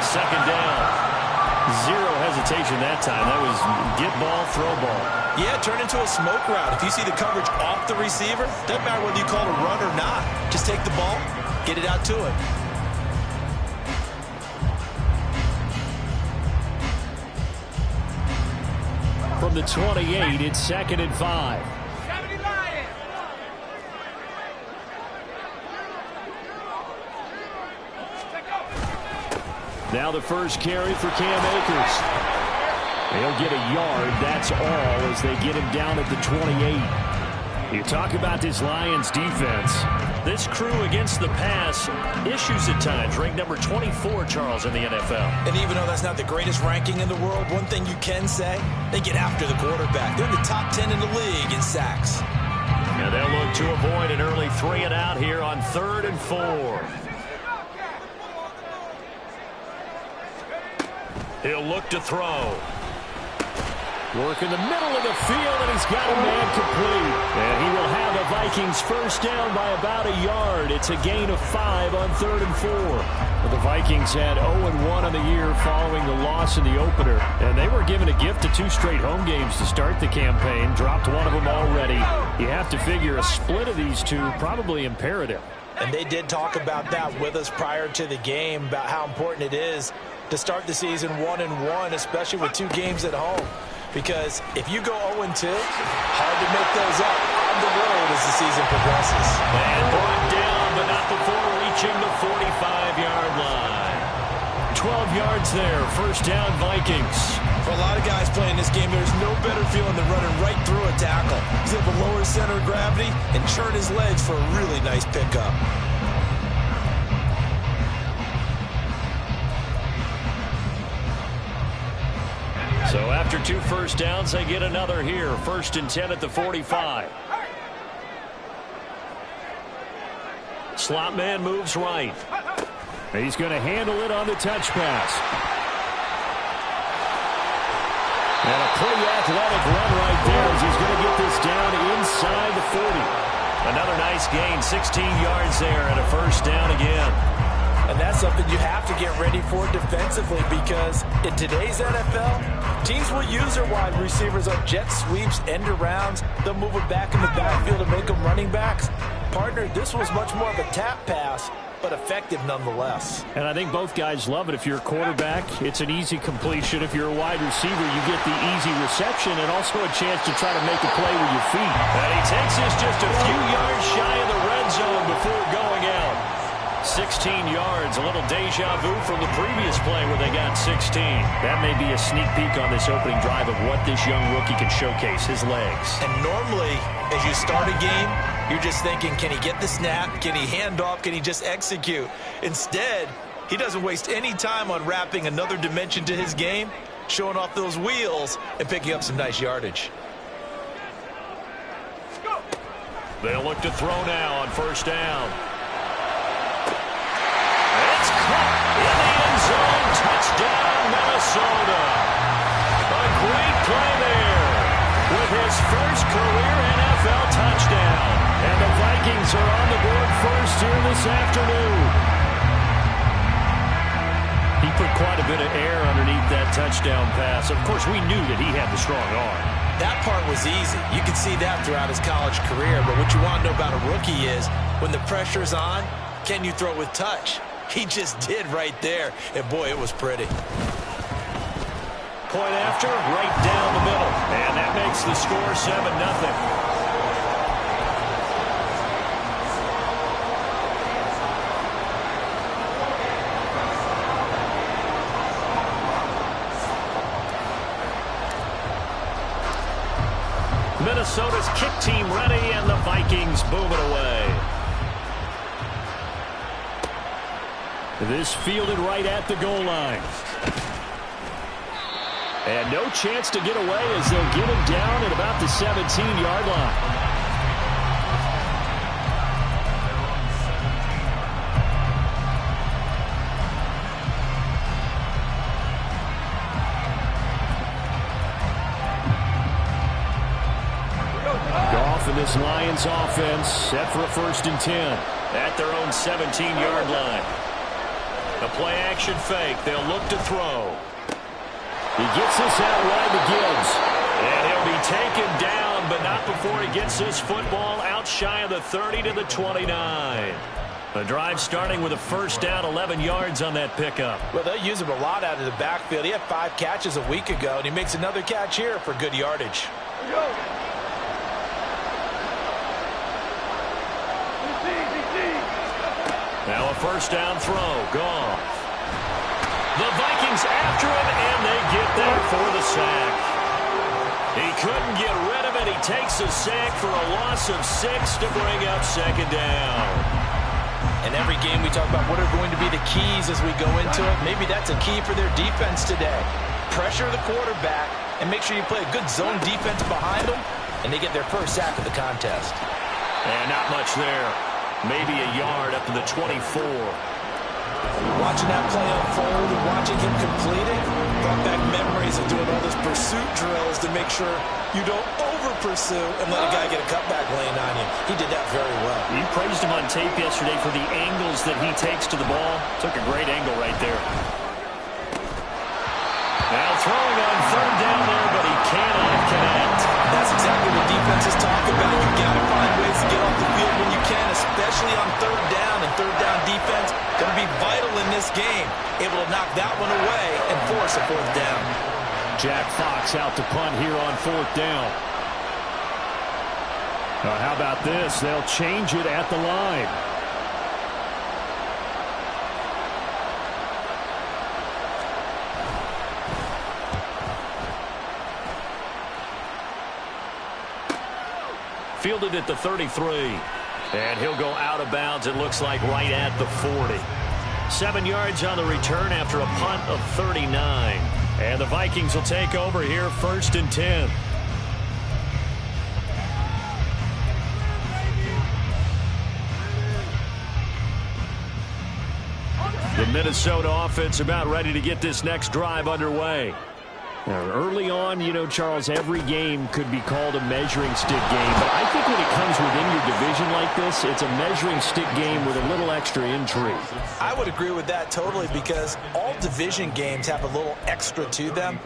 second down. Zero hesitation that time. That was get ball, throw ball. Yeah, turn into a smoke route. If you see the coverage off the receiver, doesn't matter whether you call it a run or not. Just take the ball, get it out to him. From the 28, it's 2nd and 5. Now the first carry for Cam Akers. They'll get a yard, that's all, as they get him down at the 28. You talk about this Lions defense. This crew against the pass, issues at times, ranked number 24, Charles, in the NFL. And even though that's not the greatest ranking in the world, one thing you can say, they get after the quarterback. They're in the top 10 in the league in sacks. Now they'll look to avoid an early 3 and out here on 3rd and 4. He'll look to throw. Work in the middle of the field, and he's got a man complete. And he will have the Vikings first down by about a yard. It's a gain of 5 on 3rd and 4. Well, the Vikings had 0-1 on the year following the loss in the opener. And they were given a gift of 2 straight home games to start the campaign. Dropped one of them already. You have to figure a split of these two probably imperative. And they did talk about that with us prior to the game, about how important it is to start the season 1-1, especially with 2 games at home. Because if you go 0-2, hard to make those up on the road as the season progresses. And brought down, but not before reaching the 45-yard line. 12 yards there, first down Vikings. For a lot of guys playing this game, there's no better feeling than running right through a tackle. He's able to lower his center of gravity and churn his legs for a really nice pickup. So after 2 first downs, they get another here. 1st and 10 at the 45. Slot man moves right. He's going to handle it on the touch pass. And a pretty athletic run right there as he's going to get this down inside the 40. Another nice gain, 16 yards there and a first down again. And that's something you have to get ready for defensively, because in today's NFL, teams will use their wide receivers on jet sweeps, end arounds. They'll move them back in the backfield to make them running backs. Partner, this was much more of a tap pass, but effective nonetheless. And I think both guys love it. If you're a quarterback, it's an easy completion. If you're a wide receiver, you get the easy reception and also a chance to try to make a play with your feet. And he takes this just a few yards shy of the red zone before going out. 16 yards, a little deja vu from the previous play where they got 16. That may be a sneak peek on this opening drive of what this young rookie can showcase, his legs. And normally, as you start a game, you're just thinking, can he get the snap? Can he hand off? Can he just execute? Instead, he doesn't waste any time on wrapping another dimension to his game, showing off those wheels and picking up some nice yardage. They'll look to throw now on first down. It's caught in the end zone. Touchdown, Minnesota. A great play there with his first career NFL touchdown. And the Vikings are on the board first here this afternoon. He put quite a bit of air underneath that touchdown pass. Of course, we knew that he had the strong arm. That part was easy. You can see that throughout his college career. But what you want to know about a rookie is when the pressure's on, can you throw with touch? He just did right there. And, boy, it was pretty. Point after, right down the middle. And that makes the score 7-0. Minnesota's kick team ready, and the Vikings boom it away. This fielded right at the goal line. And no chance to get away as they'll get him down at about the 17-yard line. Goff and this Lions offense set for a 1st and 10 at their own 17-yard line. The play-action fake. They'll look to throw. He gets this out wide to Gibbs. And he'll be taken down, but not before he gets this football out shy of the 30 to the 29. The drive starting with a first down, 11 yards on that pickup. Well, they use him a lot out of the backfield. He had 5 catches a week ago, and he makes another catch here for good yardage. Now a first down throw. Goff. The Vikings after him, and they get there for the sack. He couldn't get rid of it. He takes a sack for a loss of 6 to bring up second down. In every game we talk about what are going to be the keys as we go into it. Maybe that's a key for their defense today. Pressure the quarterback and make sure you play a good zone defense behind them, and they get their first sack of the contest. And not much there. Maybe a yard up to the 24. Watching that play unfold and watching him complete it brought back memories of doing all those pursuit drills to make sure you don't over-pursue and let a guy get a cutback lane on you. He did that very well. You praised him on tape yesterday for the angles that he takes to the ball. Took a great angle right there. Now throwing on third down there, but he cannot connect. That's exactly what defenses talk about. You got to find ways to get off the field when you can, especially on third down. And third down defense going to be vital in this game. Able to knock that one away and force a fourth down. Jack Fox out to punt here on fourth down. How about this? They'll change it at the line. Fielded at the 33. And he'll go out of bounds, it looks like, right at the 40. 7 yards on the return after a punt of 39. And the Vikings will take over here, 1st and 10. The Minnesota offense about ready to get this next drive underway. Now, early on, you know, Charles, every game could be called a measuring stick game. But I think when it comes within your division like this, it's a measuring stick game with a little extra intrigue. I would agree with that totally because all division games have a little extra to them.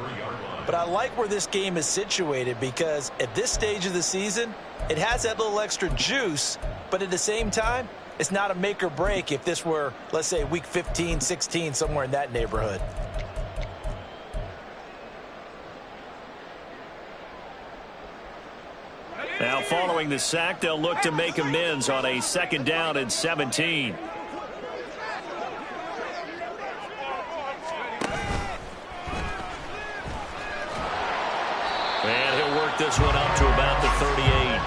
But I like where this game is situated because at this stage of the season, it has that little extra juice. But at the same time, it's not a make or break if this were, let's say, week 15, 16, somewhere in that neighborhood. Now following the sack, they'll look to make amends on a 2nd down and 17. And he'll work this one up to about the 38.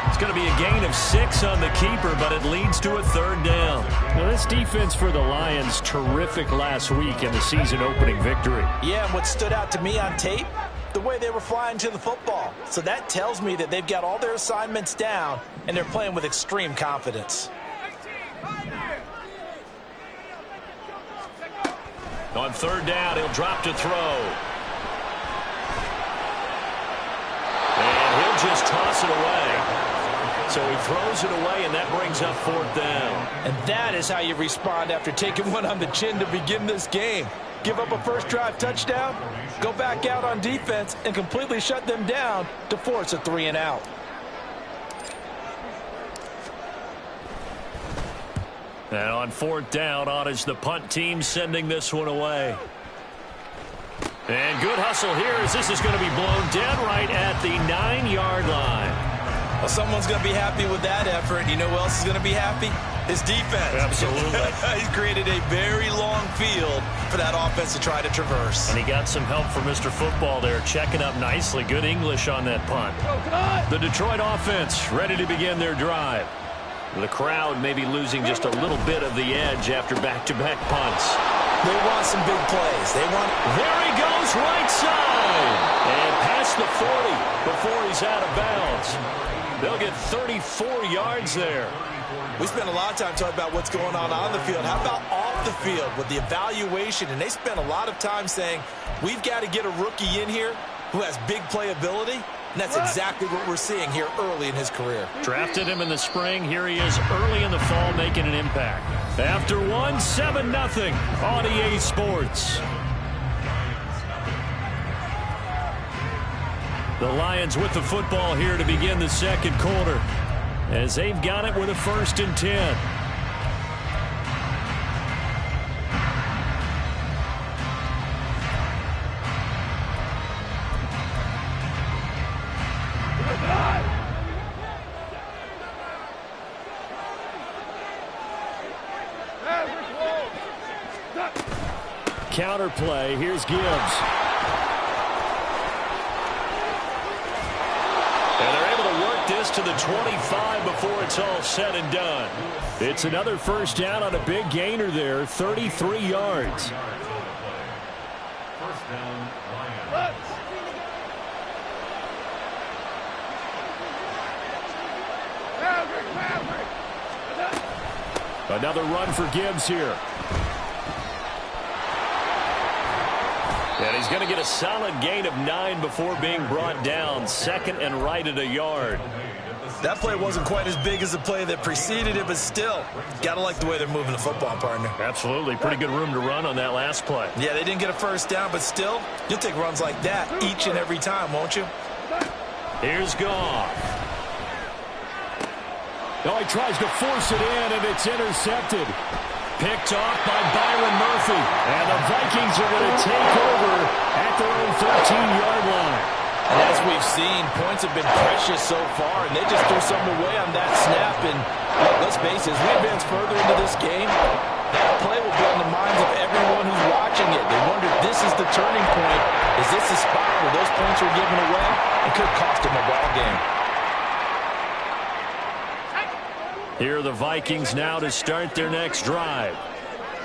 It's going to be a gain of 6 on the keeper, but it leads to a 3rd down. Now this defense for the Lions, terrific last week in the season opening victory. Yeah, and what stood out to me on tape, the way they were flying to the football. So that tells me that they've got all their assignments down and they're playing with extreme confidence. On 3rd down, he'll drop to throw. And he'll just toss it away. So he throws it away, and that brings up 4th down. And that is how you respond after taking one on the chin to begin this game. Give up a first drive touchdown, go back out on defense, and completely shut them down to force a 3-and-out. And on 4th down, on is the punt team sending this one away. And good hustle here as this is going to be blown dead right at the 9-yard line. Well, someone's going to be happy with that effort. You know who else is going to be happy? His defense. Absolutely. He's created a very long field for that offense to try to traverse. And he got some help from Mr. Football there, checking up nicely. Good English on that punt. The Detroit offense ready to begin their drive. The crowd may be losing just a little bit of the edge after back-to-back punts. They want some big plays. There he goes, right side. And past the 40 before he's out of bounds. They'll get 34 yards there. We spent a lot of time talking about what's going on the field. How about off the field with the evaluation? And they spent a lot of time saying, we've got to get a rookie in here who has big playability. And that's exactly what we're seeing here early in his career. Drafted him in the spring. Here he is early in the fall making an impact. After one, 7-0 on EA Sports. The Lions with the football here to begin the second quarter, as they've got it with a 1st and 10. Counter play. Here's Gibbs. And they're able to work this to the 25 before it's all said and done. It's another 1st down on a big gainer there, 33 yards. 1st down, Lions. Another run for Gibbs here. And he's going to get a solid gain of 9 before being brought down. 2nd and right at a yard. That play wasn't quite as big as the play that preceded it, but still, got to like the way they're moving the football, partner. Absolutely. Pretty good room to run on that last play. Yeah, they didn't get a 1st down, but still, you'll take runs like that each and every time, won't you? Here's Goff. Oh, he tries to force it in, and it's intercepted. Picked off by Byron Murphy. And the Vikings are going to take over at their own 13-yard line. And as we've seen, points have been precious so far, and they just threw something away on that snap. And look, let's face it, as we advance further into this game, that play will be on the minds of everyone who's watching it. They wonder if this is the turning point. Is this the spot where those points are given away? It could cost them a ball game. Here are the Vikings now to start their next drive.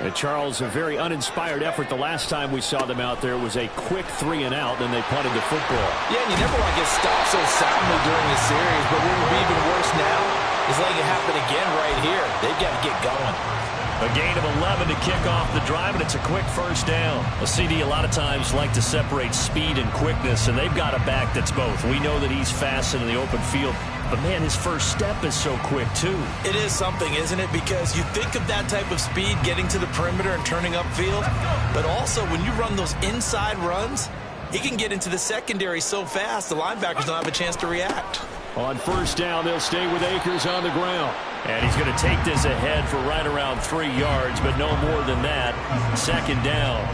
And Charles, a very uninspired effort the last time we saw them out there. It was a quick 3 and out, then they punted the football. Yeah, and you never want to get stopped so soundly during the series, but what would be even worse now is letting it happen again right here. They've got to get going. A gain of 11 to kick off the drive, and it's a quick 1st down. A CD a lot of times like to separate speed and quickness, and they've got a back that's both. We know that he's fast in the open field, but, man, his first step is so quick, too. It is something, isn't it? Because you think of that type of speed getting to the perimeter and turning upfield, but also when you run those inside runs, he can get into the secondary so fast the linebackers don't have a chance to react. On 1st down, they'll stay with Akers on the ground. And he's going to take this ahead for right around 3 yards, but no more than that. 2nd down.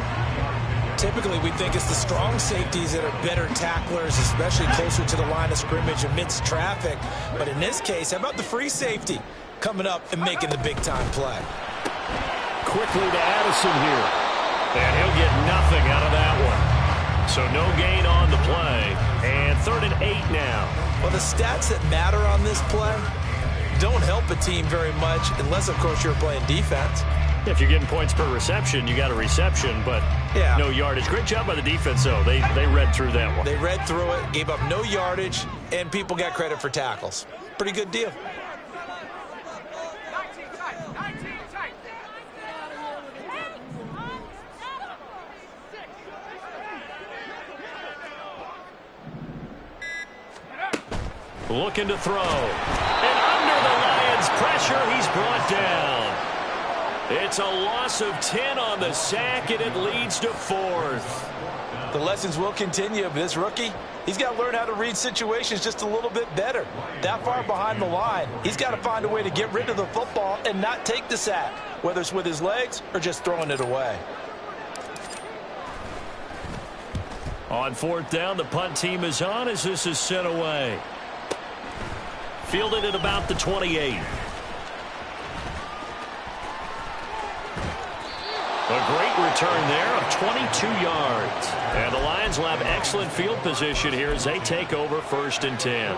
Typically, we think it's the strong safeties that are better tacklers, especially closer to the line of scrimmage amidst traffic. But in this case, how about the free safety coming up and making the big-time play? Quickly to Addison here. And he'll get nothing out of that one. So no gain on the play. And 3rd and 8 now. Well, the stats that matter on this play don't help a team very much unless, of course, you're playing defense. If you're getting points per reception, you got a reception, but no yardage. Great job by the defense, though. They read through that one. They read through it, gave up no yardage, and people got credit for tackles. Pretty good deal. Looking to throw. And under the Lions' pressure, he's brought down. It's a loss of 10 on the sack, and it leads to 4th. The lessons will continue. This rookie, he's got to learn how to read situations just a little bit better. That far behind the line, he's got to find a way to get rid of the football and not take the sack, whether it's with his legs or just throwing it away. On 4th down, the punt team is on as this is sent away. Fielded at about the 28. A great return there of 22 yards. And the Lions will have excellent field position here as they take over 1st and 10.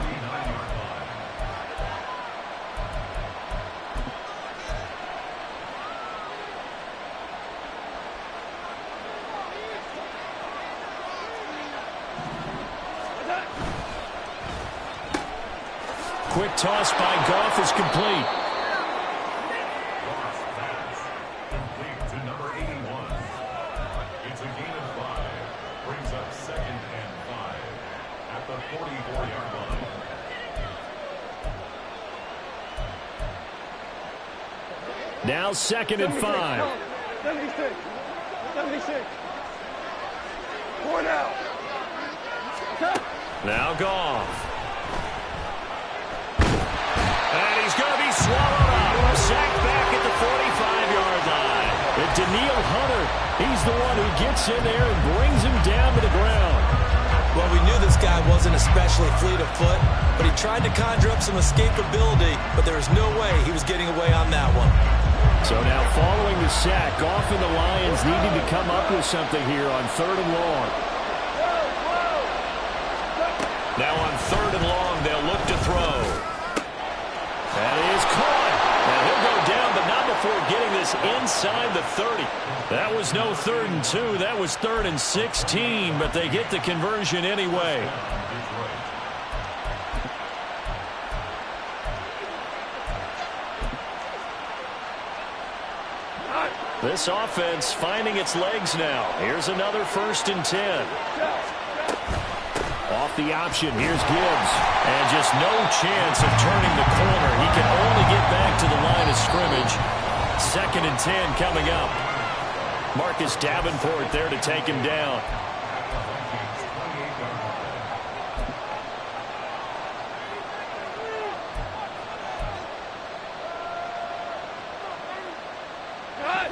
Quick toss by Goff is complete. Complete to number 81. It's a gain of 5. Brings up 2nd and 5 at the 44-yard Now 2nd and 5. 76. 76. 4 now. Now Goff. And he's going to be swallowed up. Sacked back at the 45-yard line. And Danielle Hunter, he's the one who gets in there and brings him down to the ground. Well, we knew this guy wasn't especially fleet of foot, but he tried to conjure up some escapability, but there was no way he was getting away on that one. So now following the sack, Goff and the Lions needing to come up with something here on 3rd and long. Now on 3rd and long, they'll look to throw. That is caught. And he'll go down, but not before getting this inside the 30. That was no 3rd and 2. That was 3rd and 16, but they get the conversion anyway. This offense finding its legs now. Here's another 1st and 10. Off the option, here's Gibbs. And just no chance of turning the corner. He can only get back to the line of scrimmage. 2nd and 10 coming up. Marcus Davenport there to take him down.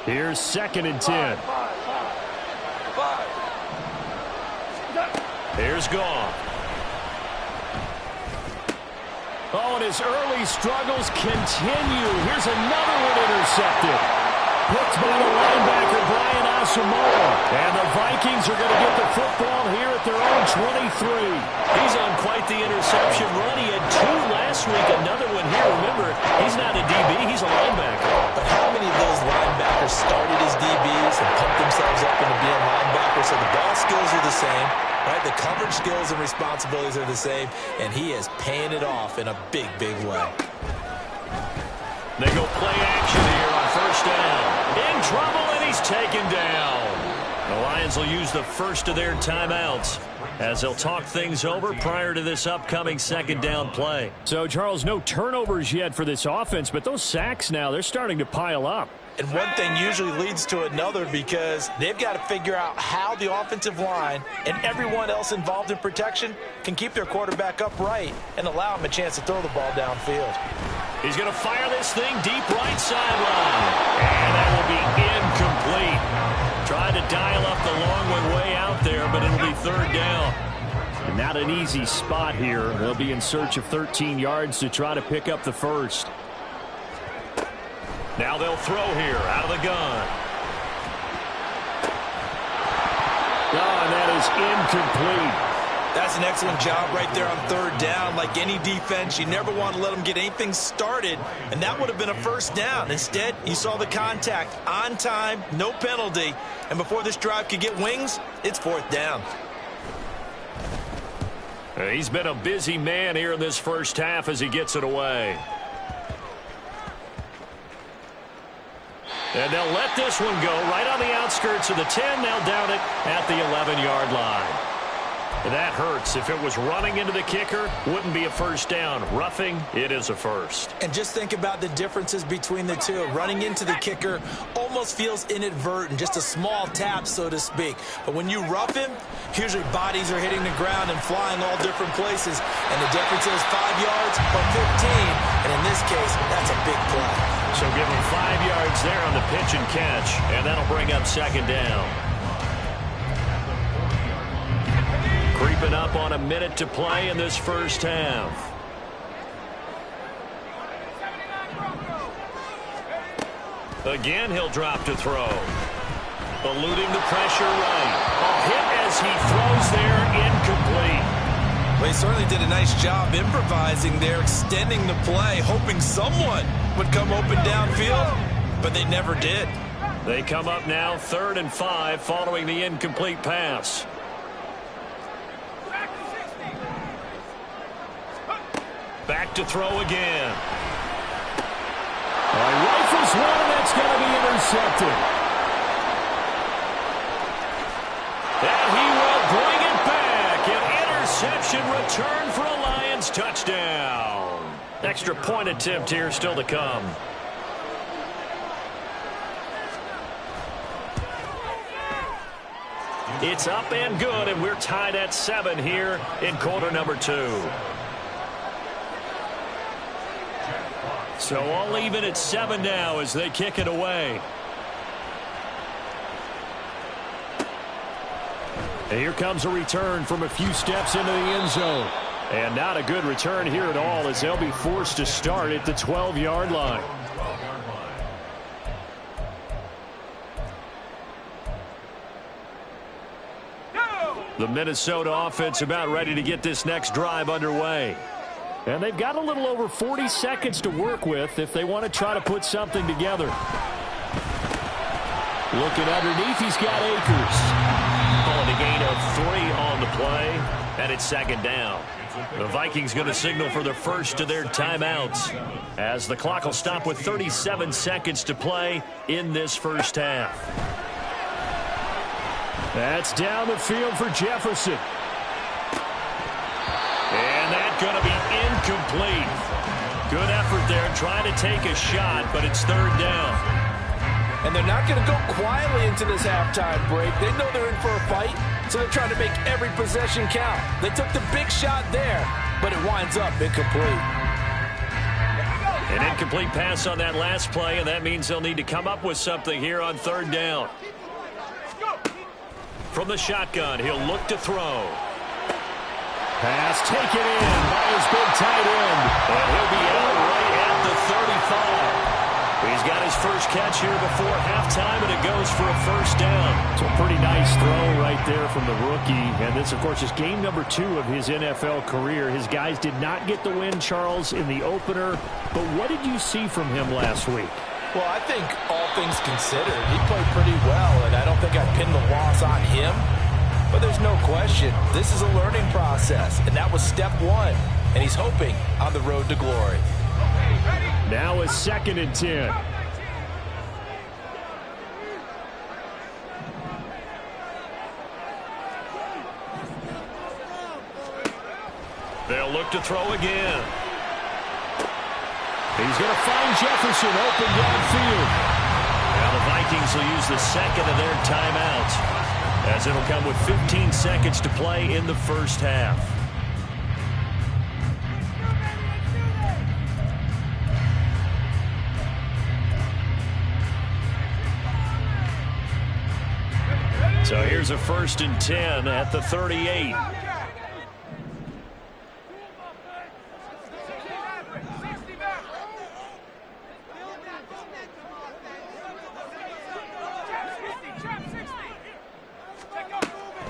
Here's 2nd and 10. Here's Goff. Oh, and his early struggles continue. Here's another one intercepted. Picked by the linebacker, Brian Asamoah. And the Vikings are going to get the football here at their own 23. He's on quite the interception run. He had 2 last week, another one here. Remember, he's not a DB, he's a linebacker. But how many of those linebackers started as DBs and pumped themselves up into being linebackers? So the ball skills are the same, right? The coverage skills and responsibilities are the same, and he is paying it off in a big, big way. They go play action here on 1st down. In trouble, and he's taken down. The Lions will use the first of their timeouts as they'll talk things over prior to this upcoming 2nd down play. So, Charles, no turnovers yet for this offense, but those sacks now, they're starting to pile up. And one thing usually leads to another because they've got to figure out how the offensive line and everyone else involved in protection can keep their quarterback upright and allow him a chance to throw the ball downfield. He's going to fire this thing deep right sideline. And that will be incomplete. Tried to dial up the long one way out there, but it'll be 3rd down. And not an easy spot here. They'll be in search of 13 yards to try to pick up the first. Now they'll throw here out of the gun. Oh, and that is incomplete. That's an excellent job right there on 3rd down. Like any defense, you never want to let them get anything started, and that would have been a 1st down. Instead, you saw the contact on time, no penalty, and before this drive could get wings, it's 4th down. He's been a busy man here in this first half as he gets it away. And they'll let this one go right on the outskirts of the 10. They'll down it at the 11-yard line. That hurts. If it was running into the kicker, wouldn't be a 1st down. Roughing, it is a 1st. And just think about the differences between the two. Running into the kicker almost feels inadvertent, just a small tap, so to speak. But when you rough him, usually bodies are hitting the ground and flying all different places. And the difference is 5 yards or 15. And in this case, that's a big play. So give him 5 yards there on the pitch and catch. And that'll bring up 2nd down. Creeping up on a minute to play in this first half. Again, he'll drop to throw. Eluding the pressure right. A hit as he throws there, incomplete. Well, he certainly did a nice job improvising there, extending the play, hoping someone would come open downfield, but they never did. They come up now 3rd and 5 following the incomplete pass. Back to throw again. Rifles one, and that's going to be intercepted. And he will bring it back. An interception return for a Lions touchdown. Extra point attempt here still to come. It's up and good, and we're tied at 7 here in quarter number 2. So all even at 7 now as they kick it away. And here comes a return from a few steps into the end zone. And not a good return here at all as they'll be forced to start at the 12-yard line. The Minnesota offense about ready to get this next drive underway. And they've got a little over 40 seconds to work with if they want to try to put something together. Looking underneath, he's got Akers. Calling a gain of 3 on the play, and it's 2nd down. The Vikings going to signal for the first of their timeouts as the clock will stop with 37 seconds to play in this first half. That's down the field for Jefferson. And that's going to be incomplete. Good effort there trying to take a shot, but it's 3rd down. And they're not going to go quietly into this halftime break. They know they're in for a fight, so they're trying to make every possession count. They took the big shot there, but it winds up incomplete. An incomplete pass on that last play, and that means they'll need to come up with something here on 3rd down. From the shotgun, he'll look to throw. Pass taken in by his big tight end. And he'll be out right at the 35. He's got his first catch here before halftime, and it goes for a 1st down. It's a pretty nice throw right there from the rookie. And this, of course, is game number 2 of his NFL career. His guys did not get the win, Charles, in the opener. But what did you see from him last week? Well, I think all things considered, he played pretty well, and I don't think I pinned the loss on him. But there's no question, this is a learning process, and that was step 1. And he's hoping on the road to glory. Now it's 2nd and 10. They'll look to throw again. He's going to find Jefferson open downfield. Now the Vikings will use the 2nd of their timeouts, as it'll come with 15 seconds to play in the first half. So here's a 1st and 10 at the 38.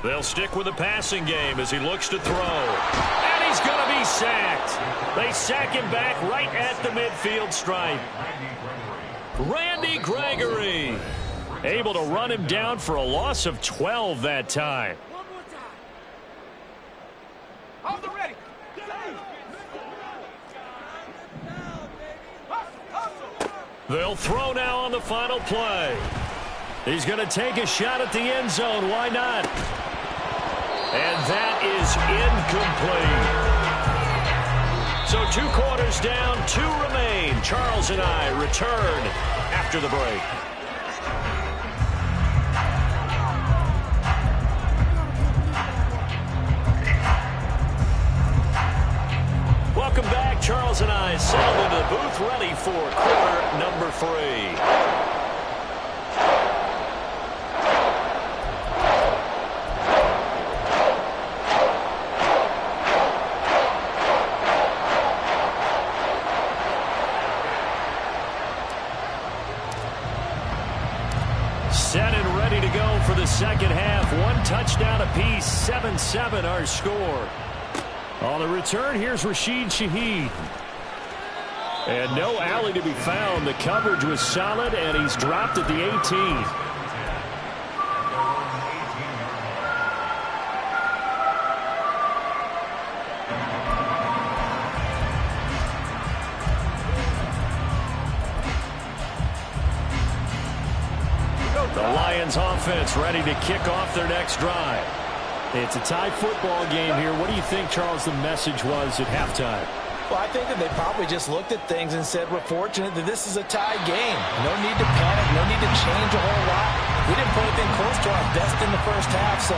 They'll stick with the passing game as he looks to throw. And he's going to be sacked. They sack him back right at the midfield stripe. Randy Gregory able to run him down for a loss of 12 that time. They'll throw now on the final play. He's going to take a shot at the end zone. Why not? And that is incomplete. So 2 quarters down, 2 remain. Charles and I return after the break. Welcome back. Charles and I settled into the booth, ready for quarter number 3. Set and ready to go for the second half. 1 touchdown apiece, 7-7 our score. On the return, here's Rashid Shaheed. And no alley to be found. The coverage was solid, and he's dropped at the 18. The Lions offense ready to kick off their next drive. It's a tie football game here. What do you think, Charles, the message was at halftime? Well, I think that they probably just looked at things and said, we're fortunate that this is a tie game. No need to panic, no need to change a whole lot. We didn't play anything close to our best in the first half, so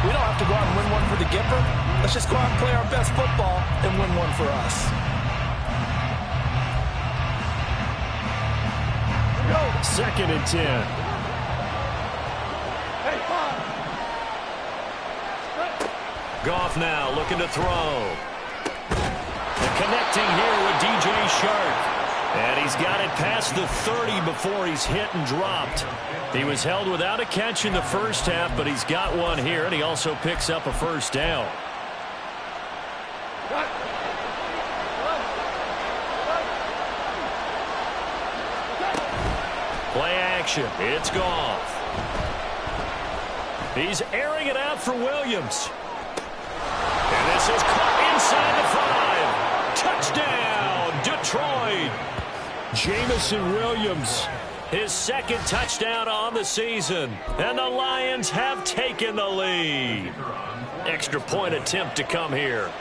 we don't have to go out and win one for the Gipper. Let's just go out and play our best football and win one for us. Second and 10. Hey, Goff now looking to throw. And connecting here with DJ Chark. And he's got it past the 30 before he's hit and dropped. He was held without a catch in the first half, but he's got one here, and he also picks up a first down. Play action. It's Goff. He's airing it out for Williams. And this is caught inside the 5. Touchdown, Detroit. Jameson Williams, his second touchdown on the season. And the Lions have taken the lead. Extra point attempt to come here.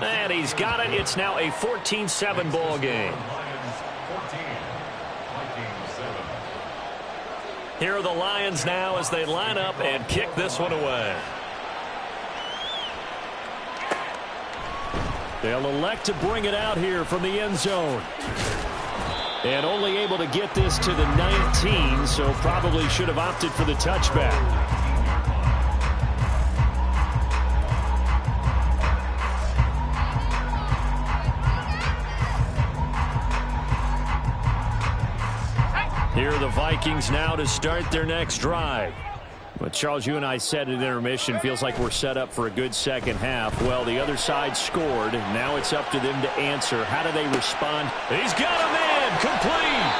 And he's got it. It's now a 14-7 ball game. Here are the Lions now as they line up and kick this one away. They'll elect to bring it out here from the end zone. And only able to get this to the 19, so probably should have opted for the touchback. Here are the Vikings now to start their next drive. But Charles, you and I said at intermission, feels like we're set up for a good second half. Well, the other side scored. Now it's up to them to answer. How do they respond? He's got a man complete.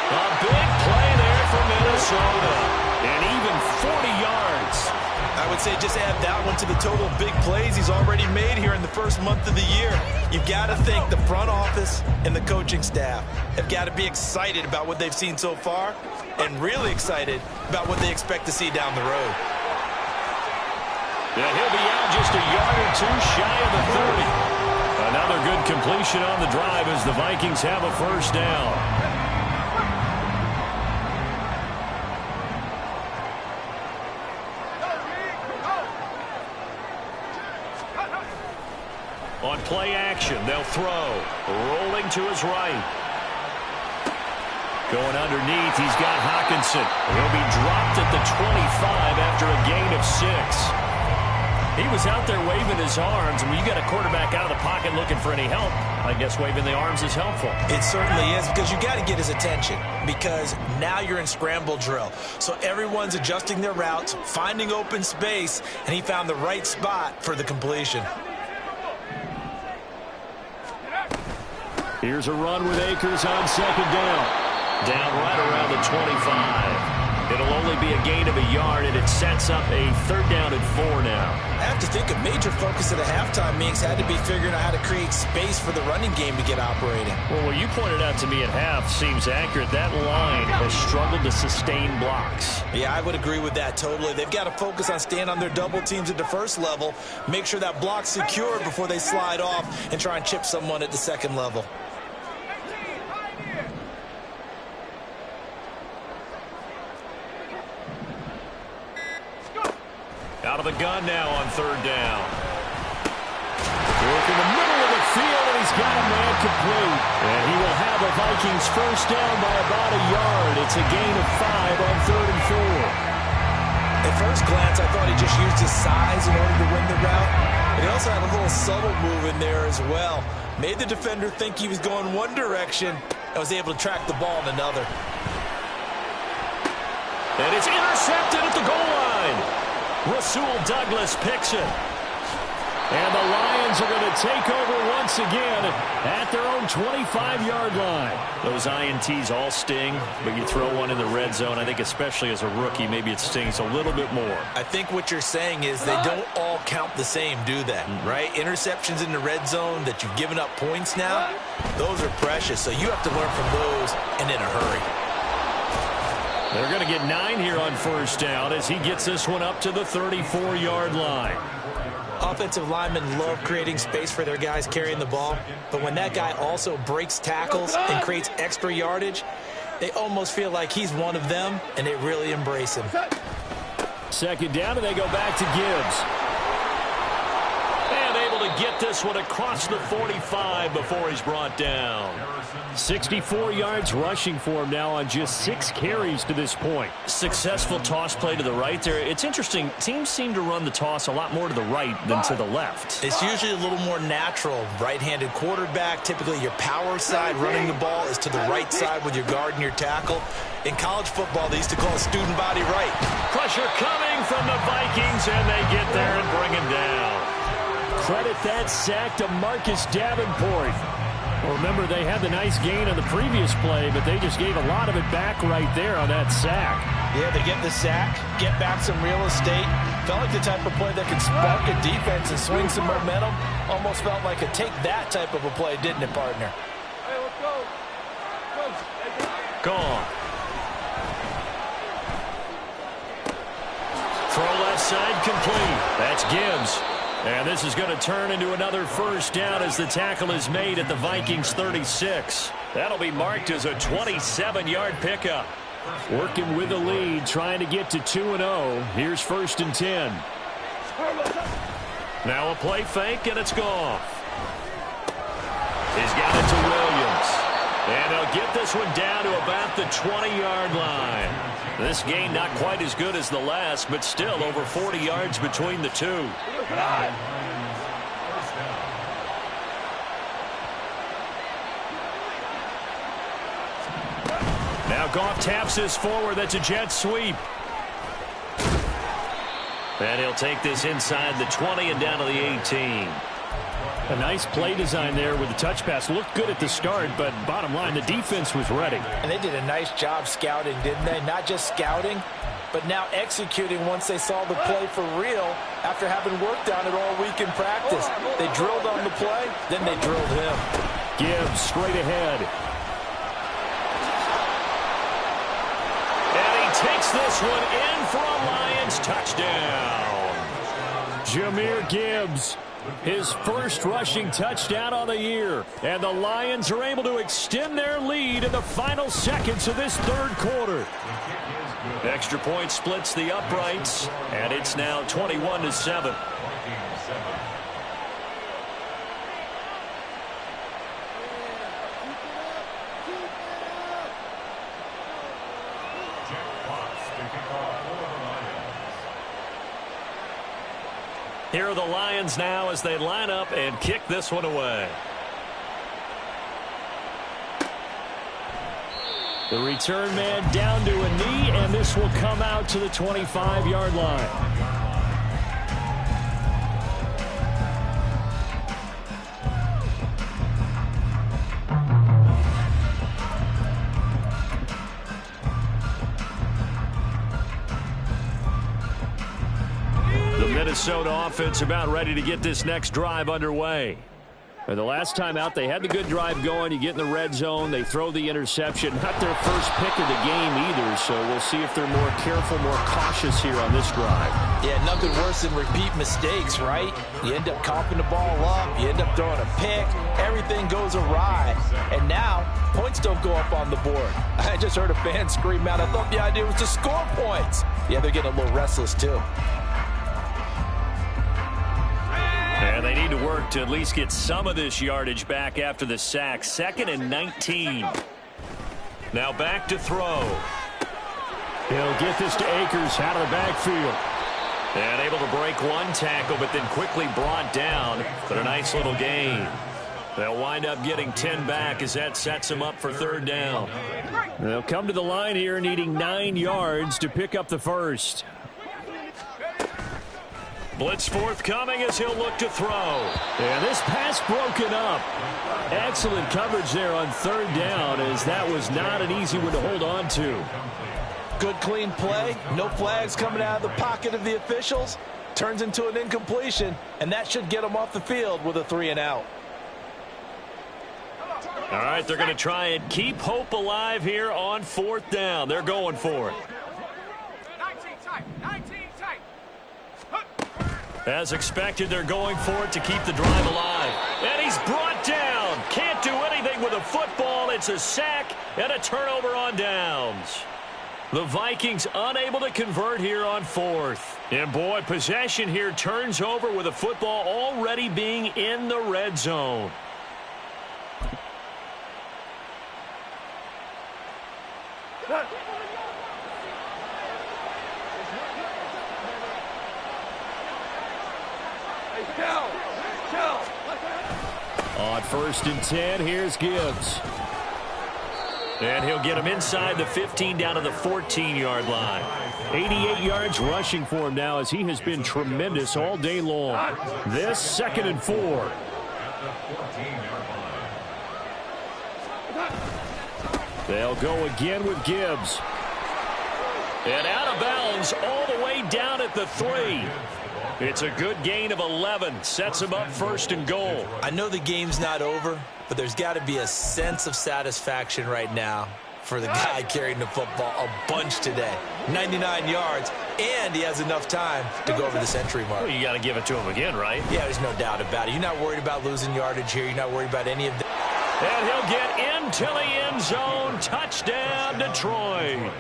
A big play there for Minnesota. And even 40 yards. I would say just add that one to the total of big plays he's already made here in the first month of the year. You've got to think the front office and the coaching staff have got to be excited about what they've seen so far and really excited about what they expect to see down the road. Yeah, he'll be out just a yard or two shy of the 30. Another good completion on the drive as the Vikings have a first down. On play action, they'll throw. Rolling to his right. Going underneath, he's got Hockenson. He'll be dropped at the 25 after a gain of 6. He was out there waving his arms, and when you got a quarterback out of the pocket looking for any help, I guess waving the arms is helpful. It certainly is, because you got to get his attention, because now you're in scramble drill. So everyone's adjusting their routes, finding open space, and he found the right spot for the completion. Here's a run with Akers on second down. Down right around the 25. It'll only be a gain of a yard, and it sets up a third down and 4 now. I have to think a major focus at the halftime means had to be figuring out how to create space for the running game to get operating. Well, what you pointed out to me at half seems accurate. That line has struggled to sustain blocks. Yeah, I would agree with that totally. They've got to focus on staying on their double teams at the first level, make sure that block's secured before they slide off and try and chip someone at the second level. Out of the gun now on third down. Work in the middle of the field, and he's got a man complete. And he will have a Vikings first down by about a yard. It's a gain of 5 on 3rd and 4. At first glance, I thought he just used his size in order to win the route. But he also had a little subtle move in there as well. Made the defender think he was going one direction and was able to track the ball in another. And it's intercepted at the goal line. Rasul Douglas picks it. And the Lions are going to take over once again at their own 25-yard line. Those INTs all sting, but you throw one in the red zone, I think especially as a rookie, maybe it stings a little bit more. I think what you're saying is they don't all count the same, do they? Right? Interceptions in the red zone that you've given up points now, those are precious. So you have to learn from those and in a hurry. They're going to get 9 here on first down as he gets this one up to the 34-yard line. Offensive linemen love creating space for their guys carrying the ball, but when that guy also breaks tackles and creates extra yardage, they almost feel like he's one of them, and they really embrace him. Second down, and they go back to Gibbs. And able to get this one across the 45 before he's brought down. 64 yards rushing for him now on just 6 carries to this point. Successful toss play to the right there. It's interesting. Teams seem to run the toss a lot more to the right than to the left. It's usually a little more natural. Right-handed quarterback, typically your power side running the ball is to the right side with your guard and your tackle. In college football, they used to call it student body right. Pressure coming from the Vikings, and they get there and bring him down. Credit that sack to Marcus Davenport. Well, remember, they had the nice gain on the previous play, but they just gave a lot of it back right there on that sack. Yeah, they get the sack, get back some real estate. Felt like the type of play that could spark a defense and swing some momentum. Almost felt like a take that type of a play, didn't it, partner? Hey, let's go. Gone. Throw left side complete. That's Gibbs. And this is going to turn into another first down as the tackle is made at the Vikings 36. That'll be marked as a 27-yard pickup. Working with the lead, trying to get to 2-0. Here's 1st and 10. Now a play fake, and it's gone. He's got it to Williams. And he'll get this one down to about the 20-yard line. This gain not quite as good as the last, but still over 40 yards between the two. Now Goff taps this forward. That's a jet sweep. And he'll take this inside the 20 and down to the 18. A nice play design there with the touch pass. Looked good at the start, but bottom line, the defense was ready. And they did a nice job scouting, didn't they? Not just scouting, but now executing once they saw the play for real after having worked on it all week in practice. They drilled on the play, then they drilled him. Gibbs straight ahead. And he takes this one in for a Lions touchdown. Jahmyr Gibbs, his first rushing touchdown on the year. And the Lions are able to extend their lead in the final seconds of this third quarter. Extra point splits the uprights, and it's now 21-7. Here are the Lions now as they line up and kick this one away. The return man down to a knee, and this will come out to the 25-yard line. The Minnesota offense about ready to get this next drive underway. And the last time out, they had the good drive going. You get in the red zone, they throw the interception. Not their first pick of the game either, so we'll see if they're more careful, more cautious here on this drive. Yeah, nothing worse than repeat mistakes, right? You end up coughing the ball up, you end up throwing a pick, everything goes awry. And now, points don't go up on the board. I just heard a fan scream out, I thought the idea was to score points. Yeah, they're getting a little restless too. And they need to work to at least get some of this yardage back after the sack. 2nd and 19. Now back to throw. He'll get this to Akers out of the backfield. And able to break one tackle, but then quickly brought down. But a nice little gain. They'll wind up getting 10 back as that sets them up for 3rd down. They'll come to the line here needing 9 yards to pick up the first. Blitz forthcoming as he'll look to throw. And this pass broken up. Excellent coverage there on 3rd down, as that was not an easy one to hold on to. Good clean play. No flags coming out of the pocket of the officials. Turns into an incompletion, and that should get them off the field with a 3-and-out. All right, they're going to try and keep hope alive here on 4th down. They're going for it. 19 tight. 19 tight. As expected, they're going for it to keep the drive alive. And he's brought down. Can't do anything with a football. It's a sack and a turnover on downs. The Vikings unable to convert here on fourth. And boy, possession here turns over with the football already being in the red zone. On 1st and 10, here's Gibbs. And he'll get him inside the 15 down to the 14-yard line. 88 yards rushing for him now as he has been tremendous all day long. This 2nd and 4. At the 14-yard line. They'll go again with Gibbs. And out of bounds all the way down at the 3. It's a good gain of 11. Sets him up 1st and goal. I know the game's not over, but there's got to be a sense of satisfaction right now for the guy carrying the football a bunch today. 99 yards, and he has enough time to go over the century mark. Well, you got to give it to him again, right? Yeah, there's no doubt about it. You're not worried about losing yardage here. You're not worried about any of that. And he'll get into the end zone. Touchdown, Detroit.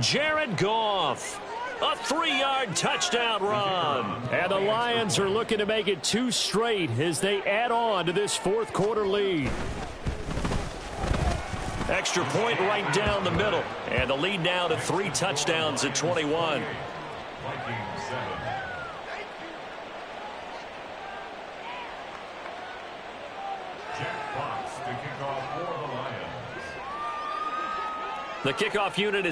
Jared Goff. A 3-yard touchdown run. And the Lions are looking to make it 2 straight as they add on to this 4th quarter lead. Extra point right down the middle. And the lead now to 3 touchdowns at 21. Vikings 7. Jack Fox to kick off for the Lions. The kickoff unit is